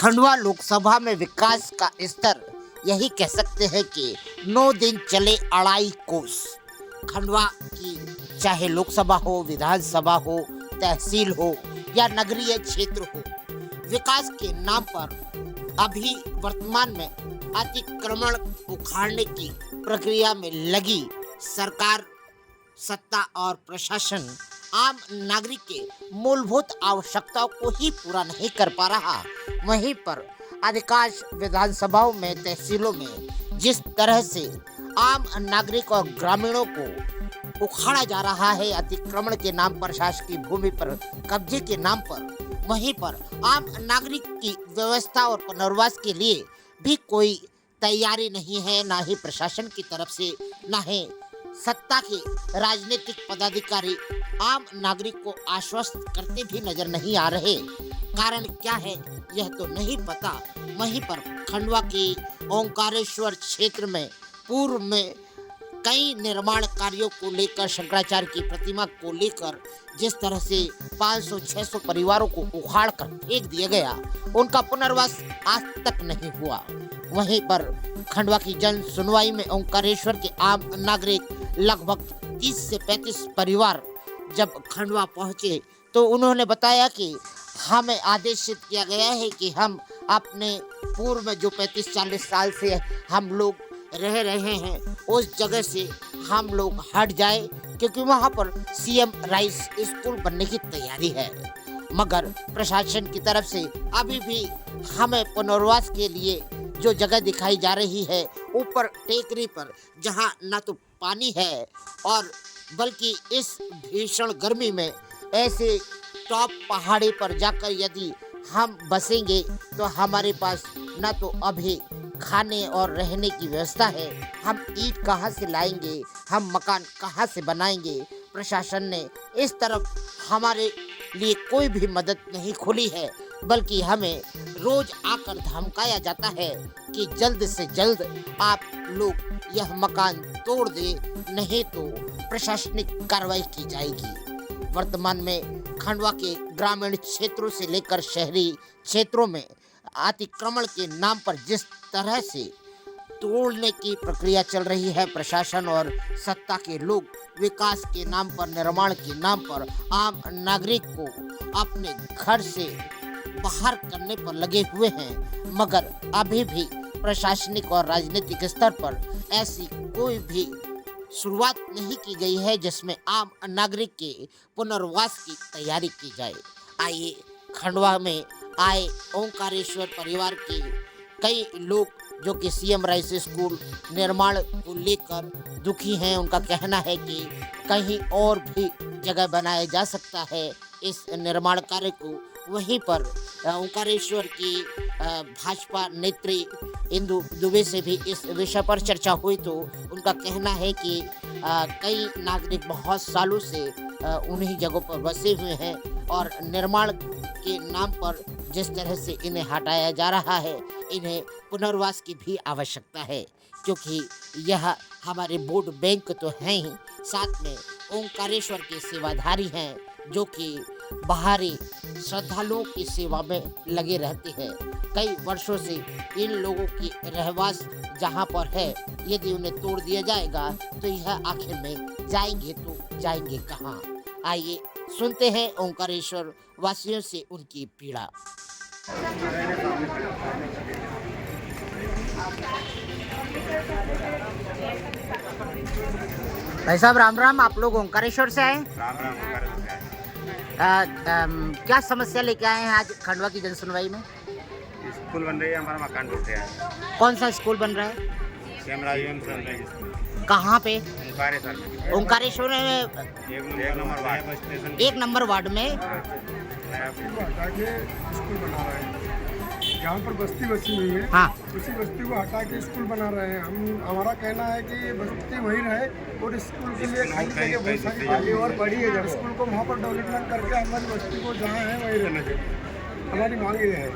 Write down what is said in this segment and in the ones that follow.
खंडवा लोकसभा में विकास का स्तर यही कह सकते हैं कि 9 दिन चले अढ़ाई कोस। खंडवा की चाहे लोकसभा हो, विधानसभा हो, तहसील हो या नगरीय क्षेत्र हो, विकास के नाम पर अभी वर्तमान में अतिक्रमण उखाड़ने की प्रक्रिया में लगी सरकार, सत्ता और प्रशासन आम नागरिक के मूलभूत आवश्यकताओं को ही पूरा नहीं कर पा रहा। वहीं पर अधिकांश विधानसभाओं में, तहसीलों में जिस तरह से आम नागरिक और ग्रामीणों को उखाड़ा जा रहा है अतिक्रमण के नाम पर, शासकीय भूमि पर कब्जे के नाम पर, वहीं पर आम नागरिक की व्यवस्था और पुनर्वास के लिए भी कोई तैयारी नहीं है, ना ही प्रशासन की तरफ से, ना ही सत्ता के राजनीतिक पदाधिकारी आम नागरिक को आश्वस्त करते भी नजर नहीं आ रहे। कारण क्या है यह तो नहीं पता। वहीं पर खंडवा के ओंकारेश्वर क्षेत्र में पूर्व में कई निर्माण कार्यों को लेकर, शंकराचार्य की प्रतिमा को लेकर जिस तरह से 500-600 परिवारों को उखाड़ कर फेंक दिया गया, उनका पुनर्वास आज तक नहीं हुआ। वहीं पर खंडवा की जन सुनवाई में ओंकारेश्वर के आम नागरिक लगभग 30 से 35 परिवार जब खंडवा पहुंचे तो उन्होंने बताया कि हमें आदेशित किया गया है कि हम अपने पूर्व में जो 35-40 साल से हम लोग रह रहे हैं उस जगह से हम लोग हट जाए, क्योंकि वहां पर सीएम राइस स्कूल बनने की तैयारी है। मगर प्रशासन की तरफ से अभी भी हमें पुनर्वास के लिए जो जगह दिखाई जा रही है ऊपर टेकरी पर, जहां न तो पानी है और बल्कि इस भीषण गर्मी में ऐसे टॉप पहाड़ी पर जाकर यदि हम बसेंगे तो हमारे पास न तो अभी खाने और रहने की व्यवस्था है, हम ईंट कहाँ से लाएंगे, हम मकान कहाँ से बनाएंगे। प्रशासन ने इस तरफ हमारे लिए कोई भी मदद नहीं खोली है, बल्कि हमें रोज आकर धमकाया जाता है कि जल्द से जल्द आप लोग यह मकान तोड़ दे, नहीं तो प्रशासनिक कार्रवाई की जाएगी। वर्तमान में खंडवा के ग्रामीण क्षेत्रों से लेकर शहरी क्षेत्रों में अतिक्रमण के नाम पर जिस तरह से तोड़ने की प्रक्रिया चल रही है, प्रशासन और सत्ता के लोग विकास के नाम पर, निर्माण के नाम पर आम नागरिक को अपने घर से बाहर करने पर लगे हुए हैं। मगर अभी भी प्रशासनिक और राजनीतिक स्तर पर ऐसी कोई भी शुरुआत नहीं की गई है जिसमें आम नागरिक के पुनर्वास की तैयारी की जाए। आइए खंडवा में आए ओंकारेश्वर परिवार के कई लोग जो कि सीएम राइस स्कूल निर्माण को लेकर दुखी हैं, उनका कहना है कि कहीं और भी जगह बनाया जा सकता है इस निर्माण कार्य को। वहीं पर ओंकारेश्वर की भाजपा नेत्री इंदु दुबे से भी इस विषय पर चर्चा हुई तो उनका कहना है कि कई नागरिक बहुत सालों से उन्हीं जगहों पर बसे हुए हैं और निर्माण के नाम पर जिस तरह से इन्हें हटाया जा रहा है, इन्हें पुनर्वास की भी आवश्यकता है, क्योंकि यह हमारे वोट बैंक तो हैं ही, साथ में ओंकारेश्वर के सेवाधारी हैं जो कि बाहरी श्रद्धालुओं की सेवा में लगे रहते हैं। कई वर्षों से इन लोगों की रहवास जहां पर है, यदि उन्हें तोड़ दिया जाएगा तो यह आखिर में जाएंगे तो जाएंगे कहां। आइए सुनते हैं ओंकारेश्वर वासियों से उनकी पीड़ा। भाई साहब राम राम, आप लोग ओंकारेश्वर से आए? राम राम। क्या समस्या लेके आए हैं आज खंडवा की जनसुनवाई में? स्कूल बन रही है, हमारा मकान टूट गया है। कौन सा स्कूल बन रहा है? CM rice school. कहाँ पे? ओंकारेश्वर में। ओंकारेश्वर में एक नंबर वार्ड में। हटा के स्कूल बना रहे हैं। जहाँ पर बस्ती बसी हुई है, हाँ, उसी बस्ती को हटा के स्कूल बना रहे हैं। हमारा कहना है कि बस्ती वही रहे और स्कूल के लिए खाली जगह बहुत सारी खाली और बड़ी है। स्कूल को वहाँ पर डेवलपमेंट करके हमारी बस्ती को जहाँ है वहीं रहना चाहिए। हमारी मांग ये है।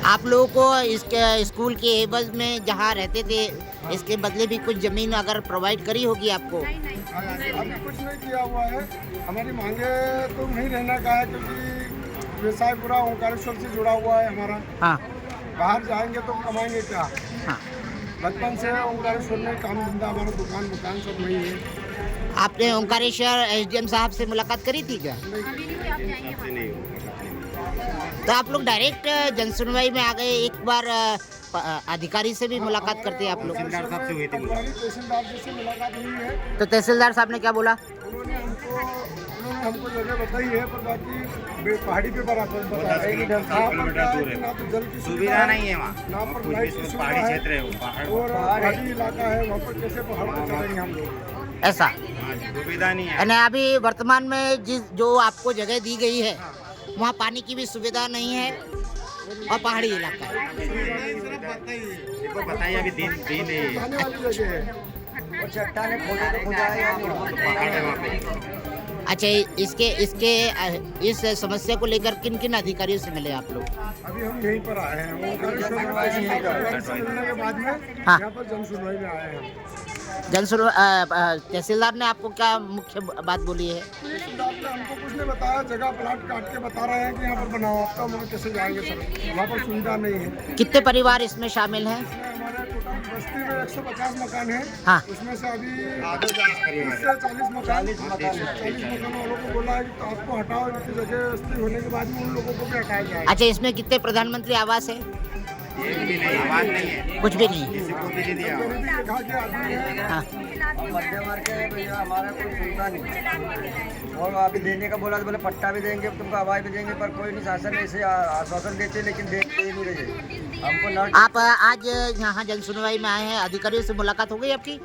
आप लोगों को इसके स्कूल के एवज में जहाँ रहते थे, इसके बदले भी कुछ जमीन अगर प्रोवाइड करी होगी आपको? अभी कुछ नहीं किया हुआ है। हमारी मांगे तो नहीं रहना का है, क्योंकि व्यवसाय पूरा ओंकारेश्वर से जुड़ा हुआ है हमारा। हाँ बाहर जाएंगे तो कमाएंगे क्या? हाँ। बचपन से ओंकारेश्वर में काम धंधा, हमारा दुकान सब वही है। आपने ओंकारेश्वर एसडीएम साहब से मुलाकात करी थी क्या? सबसे नहीं हुआ। तो आप लोग डायरेक्ट जनसुनवाई में आ गए, एक बार अधिकारी से भी मुलाकात करते हैं आप लोग? तहसीलदार साहब से हुई थी मुलाकात। तहसीलदार जी से मुलाकात हुई है। तो तहसीलदार साहब ने क्या बोला? उन्होंने हमको जगह बताई है, पर बाकी पहाड़ी पे बराबर बताया है कि 10 किलोमीटर दूर ना तो जल की है, सुविधा नहीं है वहाँ। ना पर कुछ लाइट भी की पहाड़ी सुविधा क्षेत्र है वो, पहाड़ और पहाड़ी इलाका है, वहाँ पर कैसे पहाड़ पर चढ़ेंगे हम लोग? ऐसा हाँ, सुविधा नहीं है। यानी अभी वर्तमान में जो आपको जगह दी गई है वहाँ पानी की भी सुविधा नहीं है और पहाड़ी इलाका है। देखो बताइए अभी दिन नहीं है। जाने वाली जगह है। और चट्टाने खोदे तो खुदा है या नहीं? पहाड़ है वहाँ पे। अच्छा, इस समस्या को लेकर किन किन अधिकारियों से मिले आप लोग? अभी हम यहीं पर आए हैं, ओंकारेश्वर से मिलने के बाद में हाँ। यहाँ पर जनसुनवाई में आए हैं हम। तहसीलदार ने आपको क्या मुख्य बात बोली है? तहसीलदार ने हमको कुछ नहीं बताया, जगह प्लाट काट के बता रहे हैं कि यहाँ पर बनाओ, आपका वहाँ कैसे जाएंगे सर? वहाँ पर सुविधा नहीं है। कितने परिवार इसमें शामिल हैं? हमारे टोटल बस्ती में 150 मकान है। हाँ। उसमें से अभी 30 से 40 मकान वालों को बोला है कि आपको हटाओ, इनकी जगह बस्ती होने के बाद में उन लोगों को भी हटाया जाएगा। अच्छा, इसमें कितने प्रधानमंत्री आवास है? एक भी नहीं, आवाज नहीं है, कुछ भी नहीं। किसी को भी नहीं दिया। गरीबी रेखा के आदमी है। हाँ। हम मध्यम वर्ग के हैं भैया, हमारा कोई सुविधा नहीं। और अभी देने का बोला तो बोले पट्टा भी देंगे, तुमको आवाज भी देंगे, पर कोई नहीं, शासन ऐसे आश्वासन देते लेकिन दे नहीं रहे हमको ना। आप आज यहाँ जनसुनवाई में आए हैं, अधिकारियों से मुलाकात हो गई आपकी?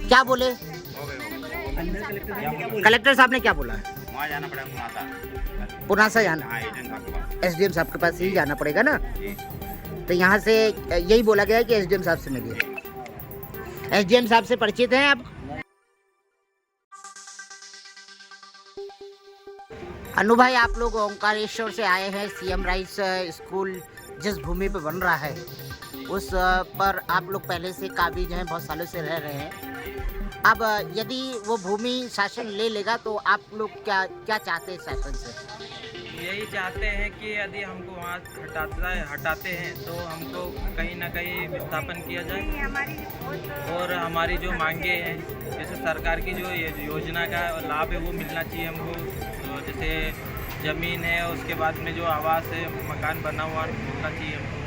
क्या बोले? कलेक्टर साहब ने क्या बोला? वहाँ जाना पड़ेगा, पुनासा जाना, हाँ, एजेंट साहब के पास। एसडीएम साहब के पास ही जाना पड़ेगा ना? जी। तो यहाँ से यही बोला गया है कि एसडीएम साहब से मिलिए। एसडीएम साहब से परिचित हैं आप? अनु भाई, आप लोग ओंकारेश्वर से आए हैं। सीएम राइस स्कूल जिस भूमि पे बन रहा है उस पर आप लोग पहले से काबिज हैं, बहुत सालों से रह रहे हैं। अब यदि वो भूमि शासन ले लेगा तो आप लोग क्या चाहते हैं शासन से? यही चाहते हैं कि यदि हमको वहाँ हटाते हैं तो हमको कहीं ना कहीं विस्थापन किया जाए और हमारी जो मांगे हैं, जैसे सरकार की जो योजना का लाभ है वो मिलना चाहिए हमको। तो जैसे ज़मीन है, उसके बाद में जो आवास है, मकान बना हुआ होना चाहिए हमको।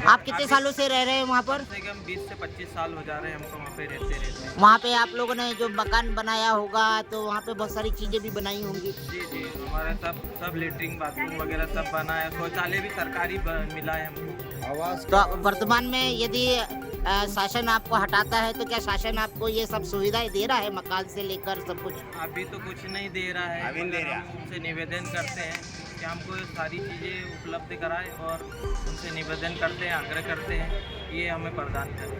आप कितने सालों से रह रहे हैं वहाँ पर? कम से कम 20 से 25 साल हो जा रहे हैं हमको वहाँ पे रहते। वहाँ पे आप लोगों ने जो मकान बनाया होगा तो वहाँ पे बहुत सारी चीज़ें भी बनाई होंगी। जी जी, हमारे सब लेटरिन बाथरूम वगैरह सब बना है, शौचालय भी सरकारी मिला है हमको। तो वर्तमान में यदि शासन आपको हटाता है तो क्या शासन आपको ये सब सुविधाएं दे रहा है, मकान से लेकर सब कुछ? अभी तो कुछ नहीं दे रहा है। अभी नहीं दे रहा। हम उनसे निवेदन करते हैं कि हमको ये सारी चीज़ें उपलब्ध कराएं और उनसे निवेदन करते हैं, आग्रह करते हैं ये हमें प्रदान करें।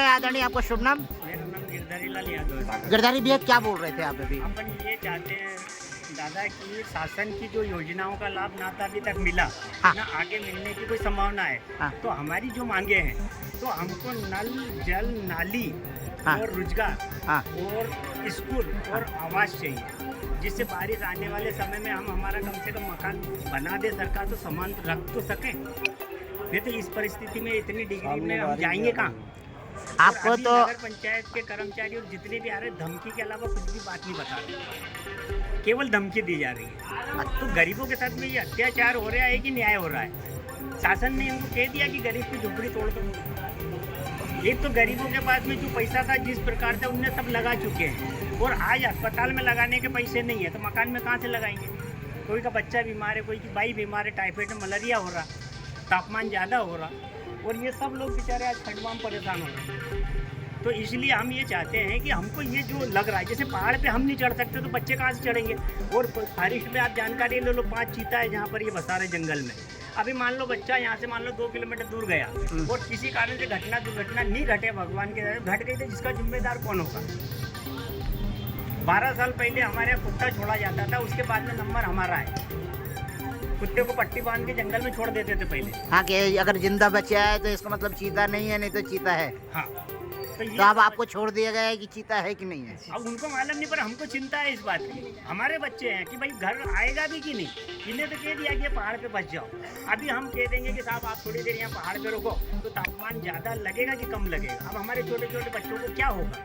आदरणीय, आपका शुभ नाम? मेरा नाम गिरधारी लाल यादव है। गिरधारी भैया, क्या बोल रहे थे आप अभी? अपन ये चाहते हैं दादा कि शासन की जो योजनाओं का लाभ ना तो अभी तक मिला, हाँ। ना आगे मिलने की कोई संभावना है। हाँ। तो हमारी जो मांगे हैं, तो हमको नल, जल, नाली हाँ। और रोजगार हाँ। और स्कूल और आवास चाहिए, जिससे बारिश आने वाले समय में हम हमारा कम से कम मकान बना दे, सरकार तो सामान रख तो सके। नहीं तो इस परिस्थिति में, इतनी डिग्री में हम जाएंगे कहाँ? आपको और अभी तो नगर पंचायत के कर्मचारी और जितने भी आ रहे हैं, धमकी के अलावा कुछ भी बात नहीं बता रहे, केवल धमकी दी जा रही है। तो गरीबों के साथ में ये अत्याचार हो रहा है कि न्याय हो रहा है? शासन ने इनको कह दिया कि गरीब की झोपड़ी तोड़ दो। एक तो गरीबों के पास में जो पैसा था जिस प्रकार से उनने सब लगा चुके हैं, और आज अस्पताल में लगाने के पैसे नहीं है तो मकान में कहाँ से लगाएंगे? कोई का बच्चा बीमार है, कोई की बाई बीमार है, टाइफाइड मलेरिया हो रहा, तापमान ज़्यादा हो रहा, और ये सब लोग बेचारे आज ठंडवा में परेशान हो रहे हैं। तो इसलिए हम ये चाहते हैं कि हमको ये जो लग रहा है, जैसे पहाड़ पे हम नहीं चढ़ सकते तो बच्चे कहाँ से चढ़ेंगे? और फॉरेस्ट में आप जानकारी ले लो, 5 चीता है जहाँ पर ये बसा रहे जंगल में। अभी मान लो बच्चा यहाँ से मान लो 2 किलोमीटर दूर गया और किसी कारण से दुर्घटना नहीं घटे, भगवान के घट गई, तो जिसका जिम्मेदार कौन होगा? 12 साल पहले हमारे यहाँ कुत्ता छोड़ा जाता था, उसके बाद में नंबर हमारा है। कुत्ते को पट्टी बांध के जंगल में छोड़ देते थे पहले। हाँ, कि अगर जिंदा बचा है तो इसका मतलब चीता नहीं है, नहीं तो चीता है। हाँ, तो अब आपको छोड़ दिया गया है कि चीता है कि नहीं है? अब उनको मालूम नहीं, पर हमको चिंता है इस बात की। हमारे बच्चे हैं कि भाई घर आएगा भी कि नहीं। इन्हें तो कह दिया कि ये पहाड़ पे बच जाओ। अभी हम कह देंगे कि साहब आप थोड़ी देर यहाँ पहाड़ पे रुको, तो तापमान ज़्यादा लगेगा कि कम लगेगा। अब हमारे छोटे छोटे बच्चों को क्या होगा?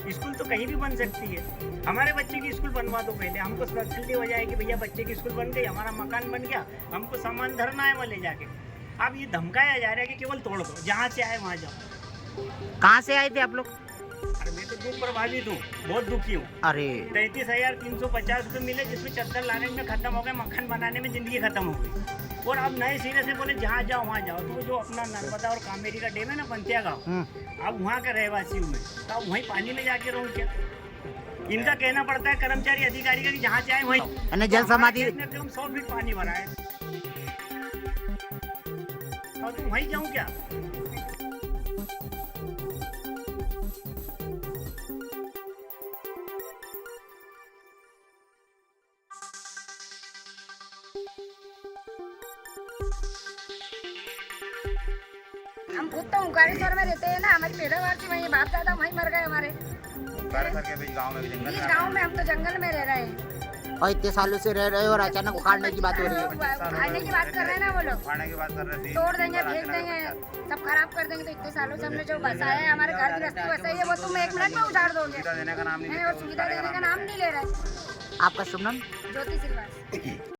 स्कूल तो कहीं भी बन सकती है। हमारे बच्चे की स्कूल बनवा दो पहले, हमको तसल्ली हो जाए कि भैया बच्चे की स्कूल बन गई, हमारा मकान बन गया, हमको सामान धरना है वहाँ ले जाके। अब ये धमकाया जा रहा है कि केवल तोड़ दो, जहाँ से आए वहाँ जाओ। कहाँ से आए थे आप लोग? अरे मैं तो दुख प्रभावित हूँ, बहुत दुखी हूँ। अरे 33,350 रुपये मिले, जिसमें चद्दर लाने में खत्म हो गए, मक्खन बनाने में ज़िंदगी खत्म हो गई। और अब नए सिरे से बोले जहाँ जाओ वहाँ जाओ। तो जो अपना नर्मदा और कामेरी का डैम है ना, पंतिया गाँव, अब वहाँ का रहवासी हूँ मैं, तो अब वहीं पानी में जाके रहूँ क्या? इनका कहना पड़ता है कर्मचारी अधिकारी का कि जहाँ से आए वहीं। जल समाधि 100 फीट पानी भरा है, तो वहीं जाऊँ क्या? हम खुद तो ओंकारेश्वर में रहते हैं ना, हमारी पैदावार से वहीं बाप दादा वहीं मर गए हमारे। इस गाँव में हम तो जंगल में रह रहे हैं और इतने सालों से रह रहे हो और अचानक उखाड़ने की बात हो रही है। खाने की बात कर रहे हैं ना वो लोग, खाने की बात कर रहे थे। तोड़ देंगे, फेंक देंगे, सब खराब कर देंगे। तो इतने सालों से हमने जो बसाया है, हमारे घर गृहस्थी बसाई है, वो तुम 1 मिनट में उजाड़ दोगे। देने का नाम नहीं और सुविधा देने का नाम नहीं ले रहे। आपका शुभ नाम? ज्योति श्रीवास।